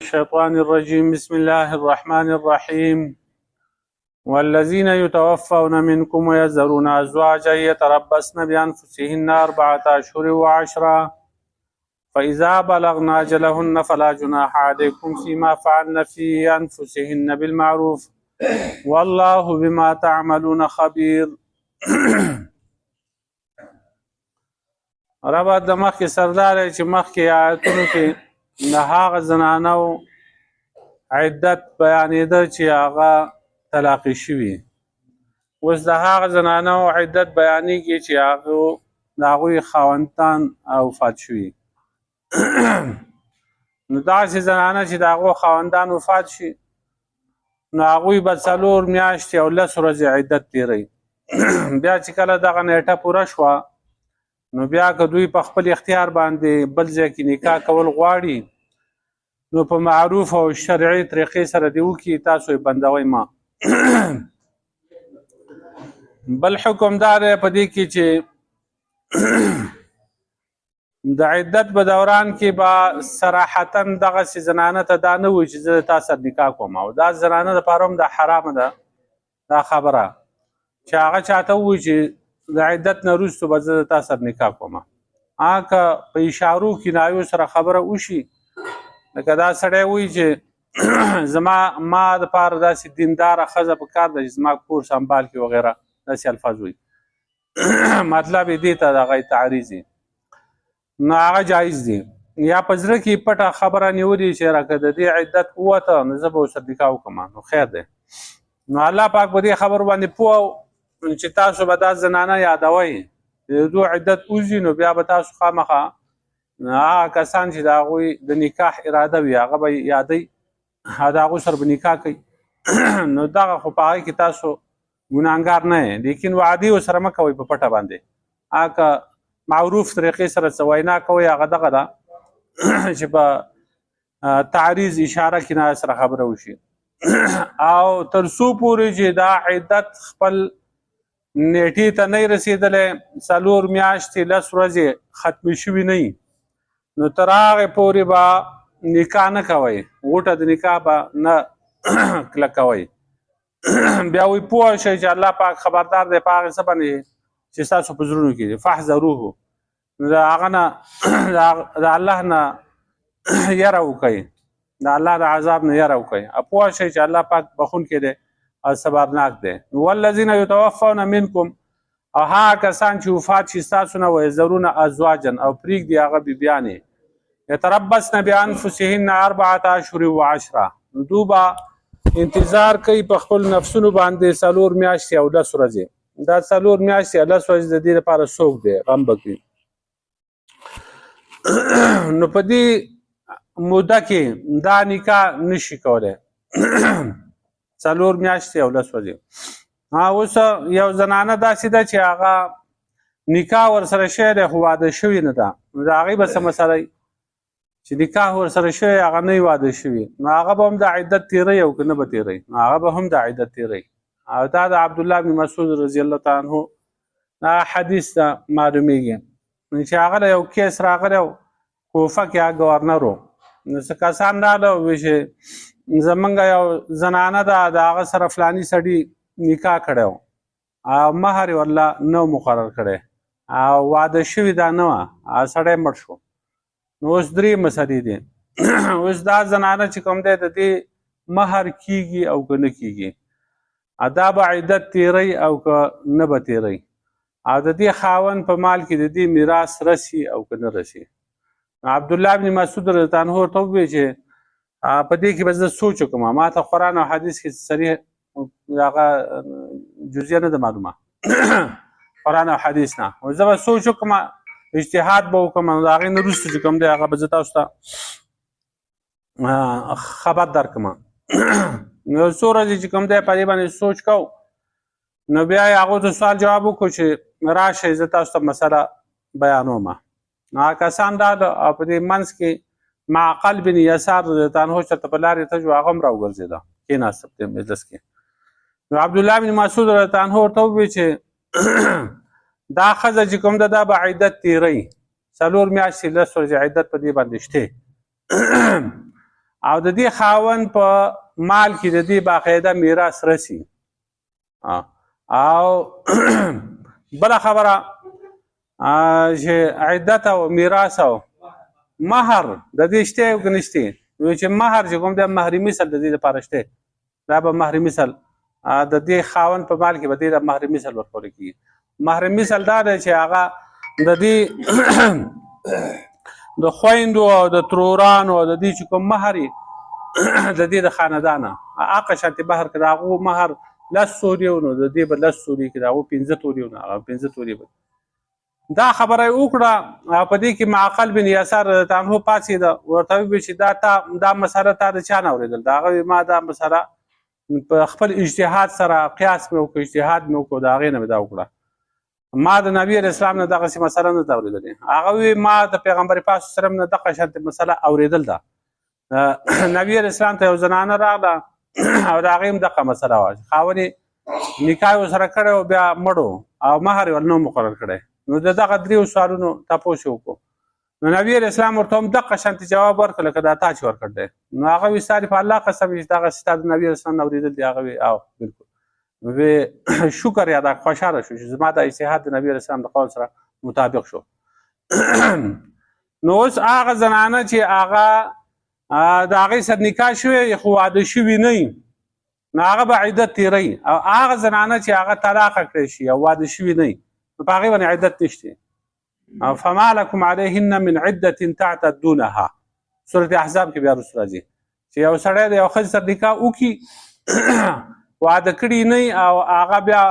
الشيطان الرجيم بسم الله الرحمن الرحيم والذين يتوفون منكم ويذرون أزواجا يتربصن بأنفسهن 4 أشهر و10 فإذا بلغن أجلهن فلا جناح عليكم فيما فعلن في أنفسهن بالمعروف والله بما تعملون خبير. ربط د مخکې سردار چې مخکې آیتونو کې د هغه زنانو عدت بیانېده چې هغه طلاقې شوي، اوس د هغه زنانو عدت بیانېږي چې هغه د هغوی خاوندان وفات شوي. نو داسې زنانه چې د هغو خاوندان وفات شي نو هغوی به 4 میاشتې او 10 ورځې عدت تېروي. بیا چې کله دغه نیټه پوره شوه نو بیا که دوی په خپل اختیار باندې بل ځای کې نکاح کول غواړي نو په معروف او شرعي طریقې سره دې وکړي، تاسو یې بندوئ ما. بل حکم دا دی په دې کې چې د عدت په دوران کې به صراحتا دغسې زنانه ته دا نه وایي چې زه د تا سره نکاح کوم، او دا زنانه دپاره هم دا حرامه ده دا خبره چې هغه چاته ووایي چې د عدت نه وروستو به زه د تا سره نکاح کوم. هغه که په اشارو کنایو سره خبره وشي، لکه دا سړی وایي چې ما دپاره داسې دینداره ښځه پکار ده چې زما کور سنبال کړي وغیره، داسې الفاظ وایي، مطلب یې دې ته دغه تعریض وي، نو هغه جایز دی. یا په زړه کې پټه خبره نیولې چې راکه د دې عدت ووته نو زه به ورسره نکاح وکړم، نو خیر دی. نو الله پاک په دې خبرو باندې پوه چې تاسو به دا زنانه یادوئ د دو عدت وځي، نو بیا به تاسو خامخا هغه کسان چې د هغوی د نکاح اراده وي هغه به یادوي، د هغو سره به نکاح کوي. نو دغه خو په هغې کې تاسو ګناهګار نه یې، لیکن وعدې ورسره مه کوئ په پټه باندې. هغه که معروف طریقې سره څه وینا کوئ هغه دغه ده چې په تعریض اشاره کنایه سره خبره وشي. او تر څو پورې چې دا عدت خپل نیټې ته نه رسېدلی 4 میاشتې 10 ورځې ختمې شوي نه وي، نو تر هغې پورې به نکاح نه کوئ، غوټه د نکاح به نه کلکوئ. بیا وایي پوه شئ چې الله پاک خبردار دی په هغې څه باندې چې ستاسو په زړونو کې دي، فاحذروه، نو د هغه نه د الله نه یره وکئ، د الله د عذاب نه یره وکئ، پوه شئ چې الله پاک بخونکی دی او صبرناک دی. والذین یتوفون منکم، او هغه کسان چې وفات شي ستاسو نه، ویذرون ازواجا، او پرېږدي هغه بیبیانې، یتربصن بانفسهن 4 اشهر و10، نو دوی به انتظار کوي په خپل نفسونو باندې 4 میاشتې او 10 ورځې. دا 4 میاشتې او 10 ورځې د دې لپاره څوک دی غم به کوي. نو په دې موده کې دا نکاح نشي کولی 4 میاشتې او 10 ورځې. اوس یو زنانه داسې ده چې هغه نکاح ورسره شوی دی خو واده شوي نه ده، نو د هغې به څه مسله چې نکاح ورسره شوی هغه نه وي واده شوي، نو هغه به هم د عدت تېروي او که نه به تېروي، نو هغه به هم د عدت تېروي. او دا د عبدالله بن مسعود رضی الله تعالی عنه دا حدیث ته معلومیږي چې هغه له یو کیس راغلی و کوفه کې هغه ګورنر و، نو څه کسان راغله ووایي چې زمونږ یو زنانه ده د هغه سره فلاني سړي نکاح کړی و او مهر یې ورله نه مقرر کړی او واده شوي دا نه وه، هغه سړی مړ شو. نو اوس 3 مسلې دي. اوس دا زنانه چې کوم دی د دې مهر کیږي او که نه کیږي، دا به عدت تېروي او که نه به تېروي، او د دې خاوند په مال کې د دې میراث رسي او که نه رسي. عبدالله بن مسعود رضی الله عنه ورته وویل چې په دې کې به زه سوچ وکړم، ما ته قرآن او حدیث کې صریح هغه جزیه نه ده معلومه قرآن او حدیث نه، زه به سوچ وکړم، اجتهاد به وکړم، نو د هغې نه وروسته چې کوم دی هغه به زه تاسو ته خبر درکړم. نو څو ورځې چې کوم دی په دې باندې سوچ کو، نو بیا یې هغو ته سوال جواب وکړو چې راشئ زه تاسو ته مسله بیانوم. نو هغه کسان راغله او په دې منځ کې معقل بن یسار رضی الله عنه چېرته په لارې ته جو هغه هم راوګرځېده، کېناسته په دې مجلس کې. نو عبدالله بن مسعود رضی الله عنه ورته وویل چې دا ښځه چې کوم ده دا به عدت تېروي، 4 میاشتې 10 ورځې عدت په دې باندې شته. او د دې خاوند په مال کې د دې باقاعده میراث رسی. او بله خبره چې عدت او میراث او مهر د دې شته او که نشته، چې مهر چې کوم دی مهر مثل د دې لپاره شته، دا به مهر مثل د دې خاوند په مال کې به دې د مهر مثل ورکول کېږي. مهر مثل دا دی چې هغه د دې د خویندو او د ترورانو او د دې چې کوم مهر د دې د خاندانه هغه شانتې مهر که د هغو مهر 10 تورې نو د دې به 10 تورې کې د هغو 15 تورې نو هغه 15 تورې به. دا خبره یې وکړه او په دې کې معقل بن یسار رضی الله عنه پاڅېده، ورته وویل چې دا مسله تا د چا نه اورېدل؟ د هغه ما دا مسله په خپل اجتهاد سره قیاس مې وکړ، اجتهاد مې وکړ، د هغې نه مې دا وکړه، ما د نبي علیه السلام نه دغسې مسله نه ده اورېدلې. هغه وویل ما د پیغمبر پاک صلی الله علیه وسلم نه دغه شانتې مسله اورېدل ده. نبي علیه السلام ته یو زنانه راغله او د هغې هم دغه مسله وه، خاوند یې نکاح یې ورسره کړی و، بیا مړ او مهر یې ول نه مقرر کړی. نو د دغه 3 سوالونو تپوس یې وکړو. نو نبي علیه السلام ورته هم دغه شانتې جواب ورکړ لکه دا تا چې ورکړ دی. نو هغه وایي ستا دې په الله قسم چې دغسې ستا د نبي علیه السلام نه اورېدل دي؟ هغه وایي او بلکل. وی شکر یا دا خوشحاله شو چې زما د اجتهاد د نبي علیه السلام د قول سره مطابق شو. نو اوس هغه زنانه چې هغه د هغې سره نکاح شوی خو واده شوي نه وي، نو هغه به عدت تیروي، او هغه زنانه چې هغه طلاقه کړی شي او واده شوي نه وي نو په هغې باندې عدت نشته. فما لکم علیهن من عدة تعتدونها، سورة احزاب کې بیا رسو راځي چې یو سړی د یو ښځې سره نکاح وکړي واده کړي نه او هغه بیا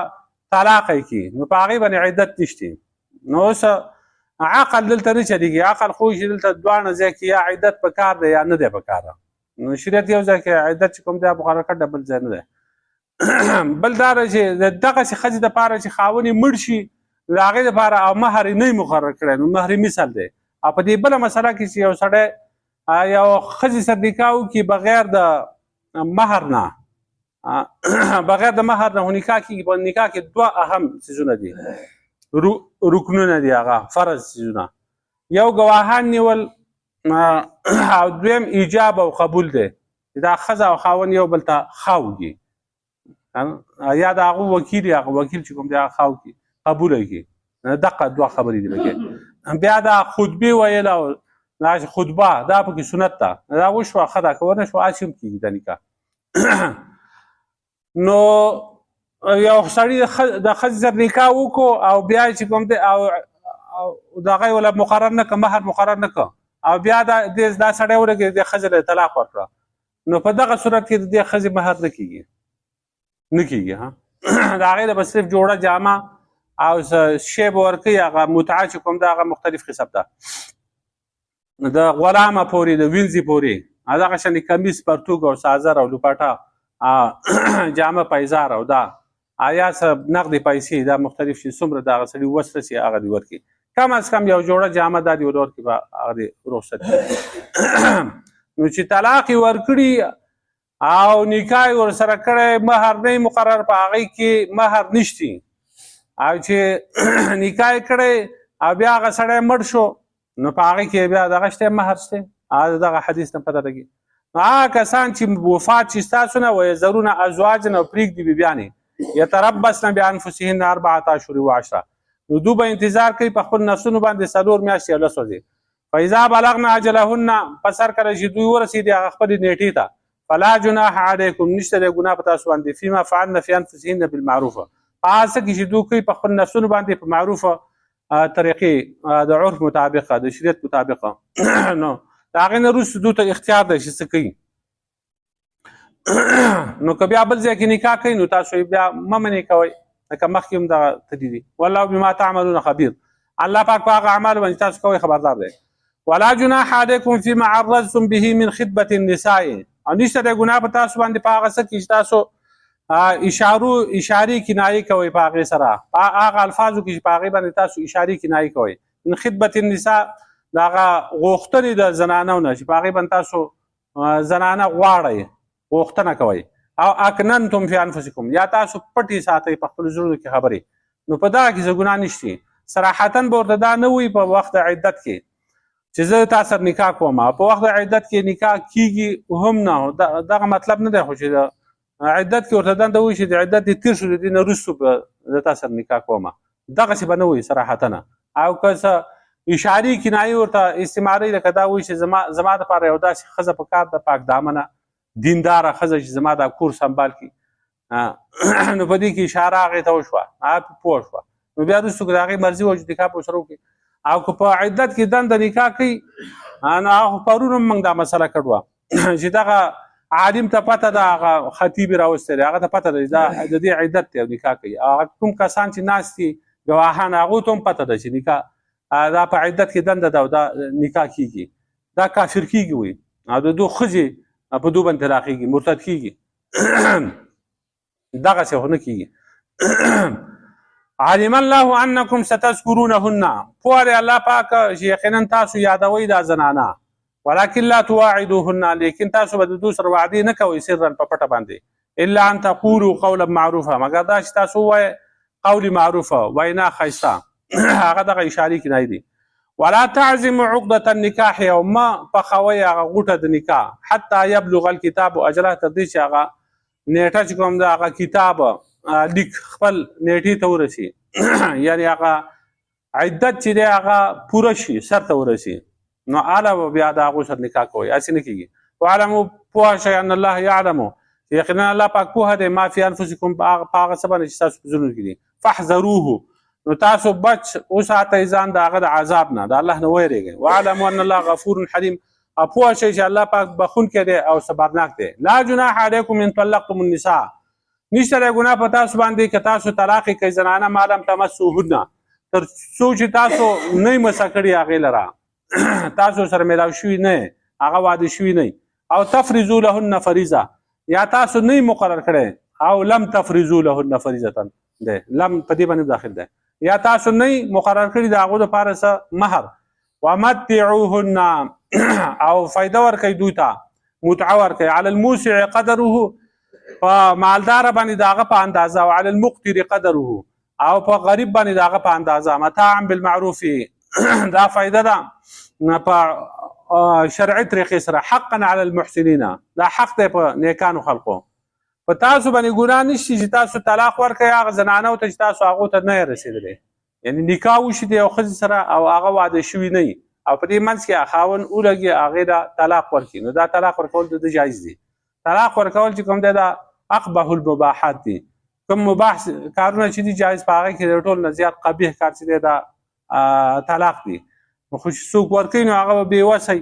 طلاق یې کړي نو په هغې باندې عدت نشته. نو اوس عقل دلته نه چلېږي، عقل خو چې دلته دواړه ځای کې یا عدت په کار دی یا نه دی په کار. نو شریعت یو ځای کې عدت چې کوم دی مقرر کړی بل ځای نه دی. بل دا دی چې د دغسې ښځې دپاره چې خاوند یې مړ شي د هغې دپاره او مهر یې نه مقرر کړی نو مهر مثل دی. او په دې بله مسله کې چې یو سړی یو ښځې سره نکاح وکړي بغیر د مهر نه، بغیر د مهر نه نکاح کېږي. په نکاح کې 2 اهم څیزونه دي، رکنونه دي، هغه فرض څیزونه. یو ګواهان نیول او دویم ایجاب او قبول دی، دا ښځه او خاوند یو بل ته خاوږي، یا د هغو وکیل یا هغه وکیل چې کوم دی هغه خاوږي قبوله کړي. دغه 2 خبرې دي پکې. بیا دا خطبې ویل او خطبه دا پکې سنت ده، دا وشوه ښه ده، که ونه شوه هسې هم کېږي دا نکاح. نو یو سړي د ښځې سره نکاح وکړو او بیا چې کوم دی او د هغه ولا مقرر نه کړه، مهر مقرر نه کړه، او بیا دا سړی ورګېد د ښځې له طلاق ورکړه، نو په دغه صورت کې د دې ښځې مهر نه کېږي. د هغې د به صرف جوړه جامه او شی به ورکوي، هغه متعه چې کوم ده هغه مختلف قسم ده، د غلامه پورې د وینځې پورې دغه شانې کمیس پرتوګ او سازر او لوپاټه جامه پایزار او دا یا څه نغدې پیسې دا مختلف شي څومره د هغه سړي وس رسي هغه دې ورکړي. کم از کم یو جوړه جامه دا دې ور ورکړي به هغه دې رخصت کړي. نو چې طلاق یې ورکړي او نکاح یې ورسره کړی مهر نه مقرر، په هغې کې مهر نشتی، او چې نکاح یې کړی او بیا هغه سړی مړ شو نو په هغې کې بیا دغه شته مهر شته. دغه حدیث نه پته لګي. هغه کسان چې وفات شي ستاسو نه ویذرون ازواجا او پرېږدي بیبیانې یتربصن بانفسهن 4 اشهر و 10 نو دوی به انتظار کوي په خپل نفسونو باندې 4 میاشتې او 10 ورځې. فاذا بلغن اجلهن پس هر کله چې دوی ورسېدي هغه خپلې نیټې ته فلا جناح علیکم نشته دی ګناه په تاسو باندې فيما فعلن في انفسهن بالمعروف په هغه څه کې چې دوی کوي په خپل نفسونو باندې په معروفه طریقې د عرف مطابقه د شریعت مطابقه. نو د هغې نه وروسته دوی ته اختیار دی چې څه کوي. نو که بیا بل ځای کې نکاح کوي نو تاسو بیا مه منې کوئ، لکه مخکې هم دغه تدي دي. والله بما تعملون خبیر، الله پاک په هغه اعمالو باندې تاسو کوئ خبردار دی. ولا جناح علیکم فيما عرضتم به من خطبة النساء، او نشته دی ګناه په تاسو باندې په هغه څه کې چې تاسو اشارې کنایې کوئ په هغې سره، په هغه الفاظو کې چې په هغې باندې تاسو اشارې کنایې کوئ. من خطبة النساء د هغه غوښتنې د زنانو نه چې په هغې باندې تاسو زنانه غواړئ، غوښتنه کوئ. او اکننتم فی انفسکم، یا تاسو پټې ساتئ په خپلو زړونو کې خبرې، نو په دغه کې څه ګناه نشته. صراحتا به ورته دا نه وي په وخت د عدت کې چې زه تا سره نکاح کوم په وخت د عدت کې نکاح کیږي هم نه دغه مطلب نه دی خو چې عدت کې ورته دنده وایي چې د عدت دې تېر شو د دې نه وروستو به زه تا سره نکاح کوم دغسې به نه وایي صراحتا او که څه اشاري کنایي ورته استعماري لکه دا وایي چې زما دپاره یو داسې ښځه په کار ده پاک دامنه دینداره ښځه چې زما دا کور سنبال کړي نو په دې کې اشاره هغې ته وشوه هغه پوه شوه نو بیا وروستو که د هغې مرضي وه چې نکاح په ورسره وکړي او که په عدت کې دنده نکاح کوي نو هغه پرون هم موږ دا مسله کړې چې دغه عالم ته پته ده هغه خطیب یې راوستی دی هغه ته پته ده دا د دې عدت دی او نکاح کوي هغه کوم کسان چې ناست دي ګواهان هغو ته هم پته ده چې نکاح دا په عدت کې دنده ده او دا نکاح کیږي دا کافر کیږي وي او د دو ښځې په دو باندې طلاقېږي مرتد کیږي دغسې خو نه کیږي علم الله انکم ستذکرونهن پوه دی الله پاک چې یقینا تاسو یادوئ دا زنانه ولکن لا تواعدوهن لیکن تاسو به د دوی سره وعدې نه کوئ سرا په پټه باندې الا ان تقولوا قولا معروفه مګر دا چې تاسو ووایئ قول معروفه وینا ښایسته هغه دغه اشارې کنایې دي ولا تعزموا عقدة النکاح او ما پخوئ هغه غوټه د نکاح حتی یبلغ الکتاب اجله تر دې چې هغه نیټه چې کوم ده هغه کتاب لیک خپل نیټې ته ورسي یعنی هغه عدت چې دی هغه پوره شي سر ته ورسي نو اله بیا د هغو سره نکاح کوئ هسې نه کېږي واعلمو پوه شئ ان الله یعلمو یقینا الله پاک پوهه دی ما فی انفسکم په هغه څه باندې چې ستاسو په زړونو کې دي فاحذروه نو تاسو بچ وساتئ ځان د هغه د عذاب نه د الله نه ویرېږئ واعلمو ان الله غفور حلیم پوه شئ چې الله پاک بخونکی دی او صبرناک دی لا جناح علیکم ان طلقتم النساء نشته دی ګناه په تاسو باندې که تاسو طلاق یې کوئ زنانه ما لم تمسوهن تر څو چې تاسو نه یې مسه کړي هغې لره تاسو سره میلاو شوي نه هغه واده شوي نه او تفرضو لهن فریضه یا تاسو نه مقرر کړی او لم تفرضو لهن فریضه دی لم په دې باندې داخل دی یا تاسو نه مقرر کړي د هغو دپاره څه مهر ومتعوهن او فایده ورکوي دوی ته متعه ورکوي علی الموسع قدره په مالداره باندې د هغه په اندازه او علی المقتر قدره او په غریب باندې د هغه په اندازه متاعا بالمعروف دا فایده ده په شرعي طریقې سره حقا علی المحسنین دا حق دی په نیکانو خلقو په تاسو باندې ګناه نشي چې تاسو طلاق ورکړئ هغه زنانو ته چې تاسو هغو ته نه یې رسېدلی یعنی نکاح وشي د یو ښځې سره او هغه واده شوي نه او په دې منځ کې خاوند ولګي هغې ته طلاق ورکړي نو دا طلاق ورکول د ده جایز دي طلاق ورکول چې کوم دی دا اقبح المباحات دي کوم مباح کارونه چې دي جایز په هغې کې د ټول نه زیات قبیح کار چې دی دا طلاق دي نو خو چې څوک ورکوي نو هغه به بېوسی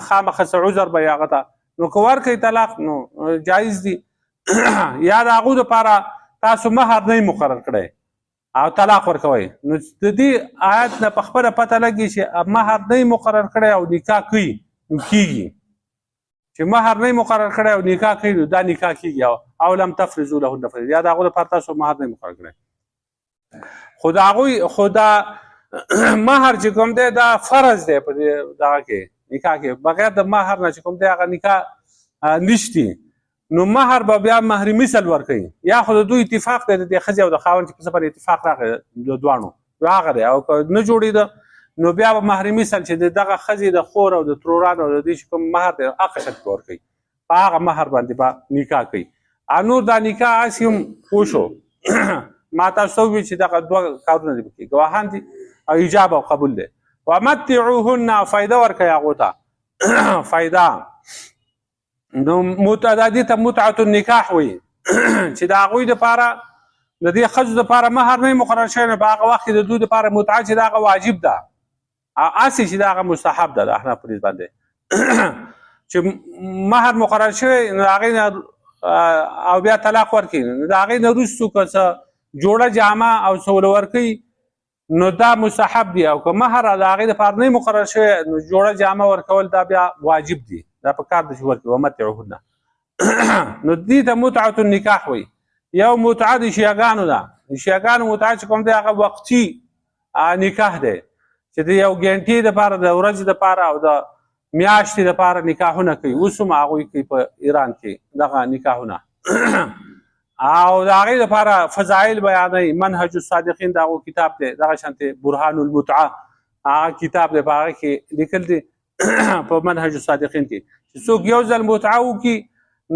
خامخا څه عذر به یې هغه ته نو که ورکوي طلاق نو جایز دي یا د هغو دپاره تاسو مهر نه مقرر کړی او طلاق ورکوئ نو د دې آیت نه په خپله پته لګي چې مهر نه مقرر کړی او نکاح کوي نو کېږي چې مهر نه مقرر کړی او نکاح کوي نو دا نکاح کېږي او لم تفرضو لهن فریضه یا د هغو دپاره تاسو مهر نه مقرر کړی خو دا مهر چې کوم دی دا فرض دی په دغه کې نکاح کې بغیر د مهر نه چې کوم دی هغه نکاح نشتی نو مهر به بیا مهر مثل ورکوي یا خو د دوی اتفاق دی د دې ښځې او د خاوند چې په څه باندې اتفاق راغی د دواړو هغه دی او که نه جوړېده نو بیا به مهر مثل چې د دغه ښځې د خور او د ترورانو او د دې چې کوم مهر دی هغه شکل کې ورکوي په هغه مهر باندې به نکاح کوي نور دا نکاح هسې هم وشو ما تاسو ته وویل چې دغه دوه کارونه دي پکې ګواهان دي او ایجاب او قبول دی ومتعوهن فایده ورکوي هغو ته فایده نو دې ته متعة النکاح وایي چې د هغوی دپاره د دې ښځو دپاره مهر نه مقرر شوی نو په هغه وخت کې د دوی دپاره متعه چې د هغه واجب ده هسې چې د هغه مستحب ده د احناف په نسبت باندې چې مهر مقرر شوی نو د هغې نه او بیا طلاق ورکوي نو د هغې نه وروستو که څه جوړه جامه او څه ول ورکوي نو دا مستحب دی او که مهر د هغې دپاره نه مقرر شوی نو جوړه جامه ورکول دا بیا واجب دی دا په کار ده چې ورکوي ومتعوهن نو دې ته متعة النکاح وایي یو متعه د شیعګانو ده د شیعګانو متعه چې کوم دی هغه وقتي نکاح دی چې د یو ګنټې دپاره د ورځې دپاره او د میاشتې دپاره نکاحونه کوي اوس هم هغوی کوي په ایران کې دغه نکاحونه او د هغې دپاره فضایل بیانوي منهج الصادقین د هغو کتاب دی دغه شانتې برهان المتعه هغه کتاب دی په هغه کې لیکل دي په منهج الصادقین کې چې څوک یو ځل متعه وکړي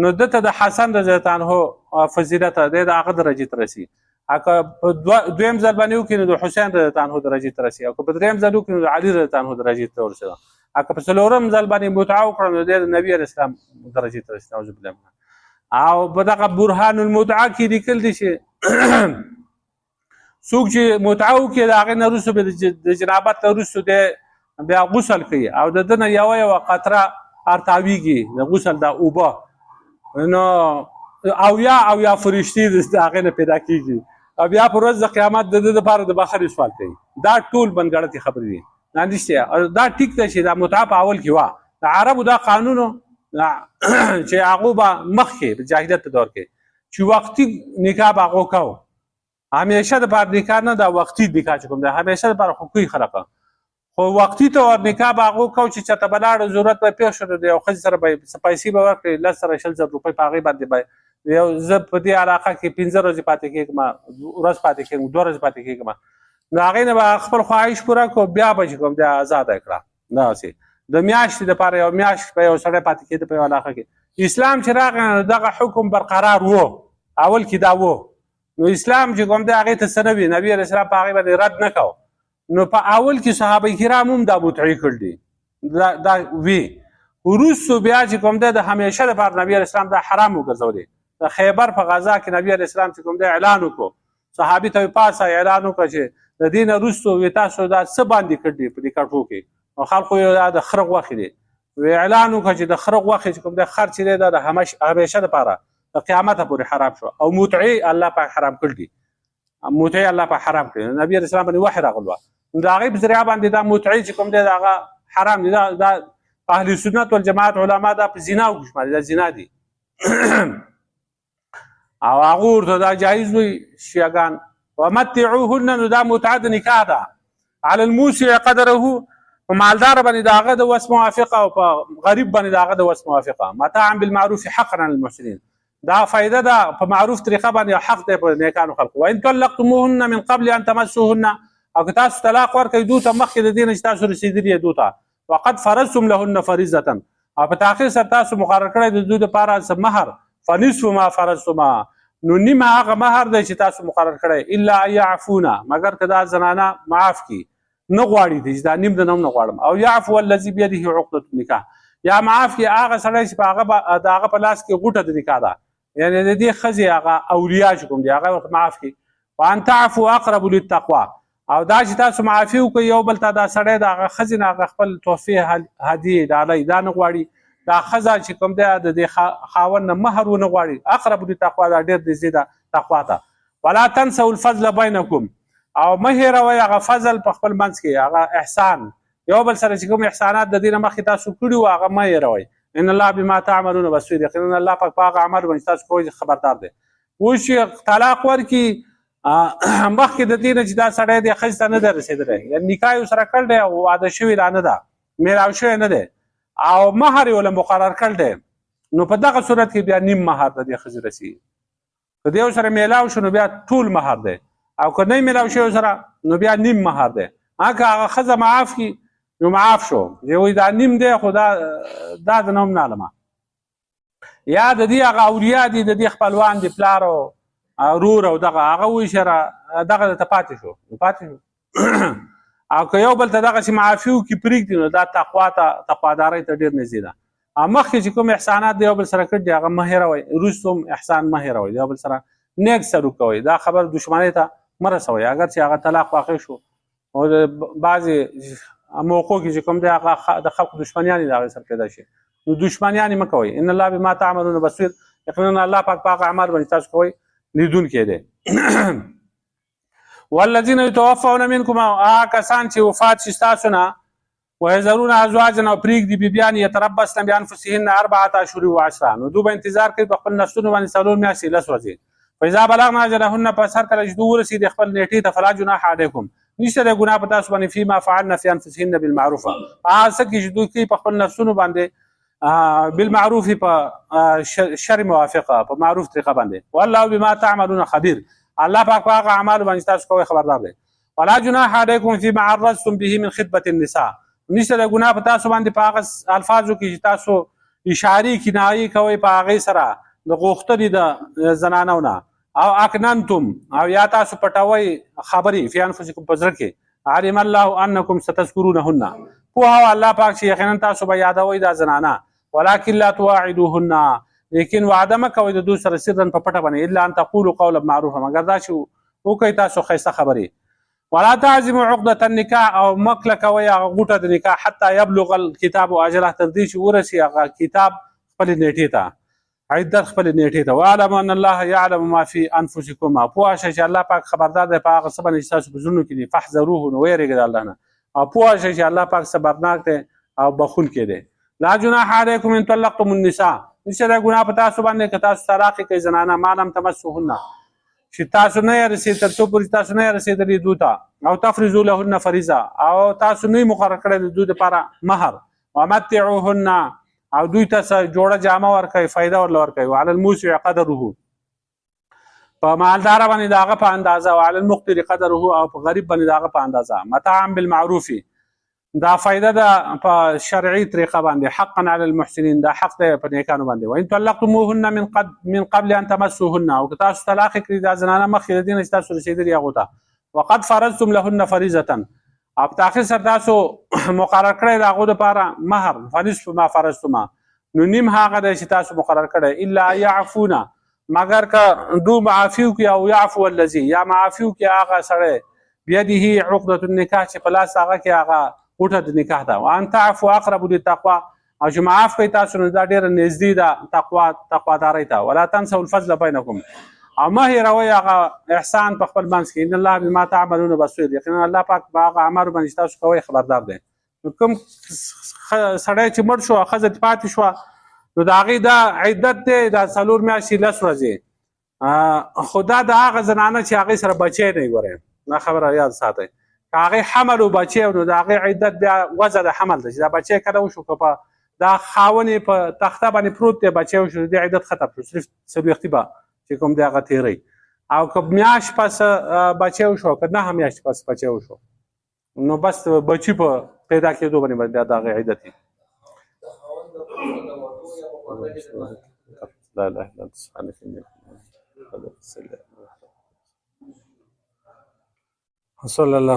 نو دته د حسن رضی الله عنه فضیلت دی د هغه درجې ته رسي. که په دویم ځل باندې وکړي نو د حسین رضی الله عنه درجې ته رسي، او که په دریم ځل وکړي نو د علي رضی الله عنه درجې ته ورسېده، او که په څلورم ځل باندې متعه وکړه نو د نبي علیه السلام درجې ته رسي. نعوذ بالله منه. او په دغه برهان المتعه کې لیکل دي چې څوک چې متعه وکړي د هغې نه وروسته د جنابت نه وروسته دی بیا غسل کوي او د ده نه یوه قطره ارتاویږي د غسل د اوبه، نو اویا فرشتې د هغې نه پیدا کېږي او بیا په ورځ د قیامت د ده دپاره د بخښنې سوال کوي. دا ټول بنګړتې خبرې دي، ناندشته. دا ټیک ده چې دا متعه په اول کې وه، د عربو دا قانونو چې هغو به مخکې په جاهلیت په دور کې چې وقتي نکاح به هغو کوو، همیشه دپاره نکاح نه دا وقتي نکاح چې کوم دی همیشه دپاره خو کوي خلقه، خو وقتي طور نکاح به هغو کوو چې چېرته به لاړه ضرورت به پېښ شو د یو ښځې سره به پیسې به ورکړې 10 زره 20 زره روپۍ په هغې باندې به یو زه په دې علاقه کې 15 ورځې پاتې کېږم، ورځ پاتې کېږم، 2 ورځې پاتې کېږم، نو هغې نه به خپل خواهش پوره کړو، بیا به چې کوم دی ازاده یې کړه. داسې د میاشتې دپاره یو میاشت به یو سړی پاتې کېده په یو علاقه کې. اسلام چې راغی دغه حکم برقرار و، اول کې دا و، نو اسلام چې کوم دی هغې ته څه نه وي، نبي علیه السلام په هغې باندې رد نه کوو. نو په اول کې صحابه کرام هم دا متعې کړل دي، دا وي. وروستو بیا چې کوم دی د همیشه دپاره نبي علیه السلام دا حرام وګرځولی. د خیبر په غزا کې نبي علیه السلام چې کوم دی اعلان وکړو، صحابي ته یې پاسه اعلان وکړه چې د دې نه وروستو وي تاسو دا څه باندې کړ دي په دې کټو کې، نو خلکو یې دا د خره غوښې دي، وی اعلان وکړه چې د خره غوښې چې کوم دی خر چې دی دا د همیشه دپاره د قیامته پورې حرام شو، او متعې الله پاک حرام کړ دي، متعې الله پاک حرام کړي. نبي علیه السلام باندې وحی راغلی وه، نو د هغې په ذریعه باندې دا متعې چې کوم دی د هغه حرام دي. دا اهل سنت والجماعت علما دا په زنا وګشماري، دا زنا دي او هغه ورته دا جایز وي شیعګان. ومتعوهن، نو دا متعه د نکاح ده، علی الموسع قدره، په مالدار باندې د هغه د وس موافقه او په غریب باندې د هغه د وس موافقه. متاعا بالمعروف حقا علی المحسنین، دا فائده ده په معروف طریقه باندې حق دی په نیکانو خلقو. وان طلقتموهن من قبل ان تمسوهن، او که تاسو طلاق ورکوئ دوی ته مخکې د دې نه چې تاسو رسېدلي یې دوی ته، وقد فرضتم لهن فریضة، او په تاخیر سره تاسو مقرر کړی د دوی دپاره څه مهر، فنصف ما فرضتم، نو نیمه هغه مهر دی چې تاسو مقرر کړی، الا ان یعفونا، مګر که دا زنانه معاف کړي، نه غواړي دي چې دا نیم د نه هم نه غواړم، او یعفو الذي بیده عقدة النکاح، یا معاف کړي هغه سړی چې د هغه په لاس کې غوټه د نکاح ده، یعنې د دې ښځې هغه اولیا چې کوم دي هغه ورته معاف کړي. وان تعفو اقرب للتقوا، او دا چې تاسو معافي وکړئ یو بل ته، دا سړی د هغه ښځې نه هغه خپل تحفې هدیې ډالۍ دا نه غواړي، دا ښځه چې کوم دی د دې خاوند نه مهر ونه غواړي، اقرب للتقوا دا ډېر نږدې ده تقوا ته. ولا تنسوا الفضل بینکم، او مه هېروئ هغه فضل په خپل منځ کې، هغه احسان یو بل سره چې کوم احسانات د دې نه مخکې تاسو کړي وو هغه مه هېروئ. ان الله بما تعملون بصیر، یقینا الله پاک په هغه عمل باندې تاسو کوئ خبردار دی. اوس چې طلاق ورکړي مخکې د دې نه چې دا سړی دی ښځې ته نه دی رسېدلی، یعنې نکاح یې ورسره کړی دی او واده شوې لا نه ده، میلاو شوی نه دی، او مهر یې ورله مقرر کړی دی، نو په دغه صورت کې بیا نیم مهر د دې ښځې رسېږي. که دې ورسره میلاو شو نو بیا ټول مهر دی، او که نه میلاو شوی ورسره نو بیا نیم مهر دی. که هغه ښځه معاف کړي نو معاف شو، وایي دا نیم دی خو دا د نه هم نه علمه، یا د دې هغه اولیا دي د دې خپلوان دي پلار او رور او دغه هغه وایي شره دغه درته پاتې شو او که یو بل ته دغسې معافي وکړي پرېږدي نو دا تقوادارۍ ته ډېر نږدې ده. مخکې چې کوم احسانات د یو بل سره کړي دي هغه مه هېروئ، وروسته هم احسان مه هېروئ، د یو بل سره نیک سلوک کوئ، دا خبر دشمنۍ ته مه رسوئ. اگر چې هغه طلاق واقع شو او د بعضې موقعو کې چې کوم دی هغه د خلقو دشمنیانې د هغې سره پیدا شي، نو دشمنیانې مه کوئ. ان الله بما تعملون بصیر، یقینا الله پاک په هغه عمل باندې تاسو کوئ لیدونکی دی. والذین یتوفون منکم، هغه کسان چې وفات شي ستاسو نه، ویذرون ازواجا، او پرېږدي بیبیان یتربصن بانفسهن 4 اشهر و 10، نو دوی به انتظار کوي په خپل نفسونو باندې 4 میاشتې 10 ورځې. فاذا بلغنا اجلهن، پس هر کله چې دوی ورسېدي خپل نیټې ته، فلا جناح علیکم، نشته دی ګناه په تاسو باندې، فیما فعلن فی انفسهن بالمعروف، هغه څه چې دوی کوي په خپل نفسونو باندې بالمعروف، په شر موافقه، په معروف طریقه باندې. والله بما تعملون خبیر، الله پاک په هغه اعمالو باندې تاسو کوئ خبردار دی. ولا جناح علیکم فيما عرضتم به من خطبة النساء. نشته د ګناه په تاسو باندې په هغه الفاظو کې چې تاسو اشارې کنایې کوئ په هغې سره د غوښتنې د زنانو نه، او اکننتم او یا تاسو پټوئ خبرې فی انفسکم په زړه کې. علم الله انکم ستذکرونهن، پوهه الله پاک چې یقینا تاسو به یادوئ دا زنانه. ولکن لا تواعدوهن، لیکن وعده مه کوئ د دوی سره سرا په پټه باندې، الا ان تقولوا قولا معروفا، مګر دا چې وکئ تاسو ښایسته خبرې. ولا تعزموا عقدة النکاح، او مکله کوئ هغه غوټه د نکاح حتی یبلغ الکتاب اجله، تر دې چې ورسي هغه کتاب خپلې نیټې ته، عدت خپلې نیټې ته. واعلم ان الله یعلم ما فی انفسکم، پوه شئ چې الله پاک خبردار دی په هغه څه باندې چې تاسو په زړونو کې دي. فاحذروه، نو ویرېږئ د الله نه، او پوه شئ چې الله پاک صبرناک دی او بخښونکی دی. لا جناح علیکم ان طلقتم النساء، نشته د ګناه په تاسو باندې که تاسو طلاق کړئ زنانه، ما لم تمسوهن، چې تاسو نه یې رسېد، تر څو پورې تاسو نه یې رسېدلي دوی ته، او تفرضوا لهن فریضه، او تاسو نه یې مقرر کړی د دوی دپاره مهر. ومتعوهن، او دوی ته څه جوړه جامه ورکوئ، فایده ورله ورکوئ. وعلى الموسع قدره، په مالداره باندې د هغه په اندازه، وعلى المقتر قدره، او په غریب باندې د هغه په اندازه. متاعا بالمعروف، دا فایده ده په شرعي طریقه باندې. حقا علی المحسنین، دا حق دی په نیکانو باندې. وان طلقتموهن من قبل ان تمسوهن، او که تاسو طلاق کړي دا زنانه مخکې د دې نه چې تاسو رسېدلي هغو ته. وقد فرضتم لهن فریضة، او په تاخیر سره تاسو مقرر کړی د هغو دپاره مهر. فنصف ما فرضتما، نو نیم هغه دی چې تاسو مقرر کړی. الا یعفونه، مگر که دو معافي وکړي، او یعفو الذي، یا معافي وکړي هغه سړی بیده عقدة النکاح چې په لاس هغه کې هغه غوټه د نکاح ده. وان تعفو اقرب للتقوى، او چې معاف کوئ تاسو نو دا ډېره نږدې ده تقوادارۍ ته. ولا تنسوا الفضل بینکم، او مه هېروئ هغه احسان په خپل منځ کې. ان الله بما تعملون بصیر، یقینا الله پاک په هغه اعمالو باندې چې تاسو کوئ خبردار دی. نو کوم سړی چې مړ شو، ښځه پاتې شوه، نو د هغې دا عدت دی دا 4 میاشتې 10 ورځې. خو دا د هغه زنانه چې هغې سره بچی نه ګورئ، دا خبره یاد ساتئ. که هغې حمل و بچی، نو د هغې عدت بیا وضع د حمل ده، چې دا بچی کله وشو، که په دا خاون یې په تخته باندې پروت دی، بچی وشو، د دې عدت ختم شو، صرف څلوېښتي به چې کوم دی هغه تېروي. او که میاشت پس بچی وشو، که 9 میاشتې پس بچی وشو، نو بس بچي په پیدا کېدو باندې بیا د هغې عدت وي. لا اله الا انت سبحانك اني كنت من الظالمين. صلى الله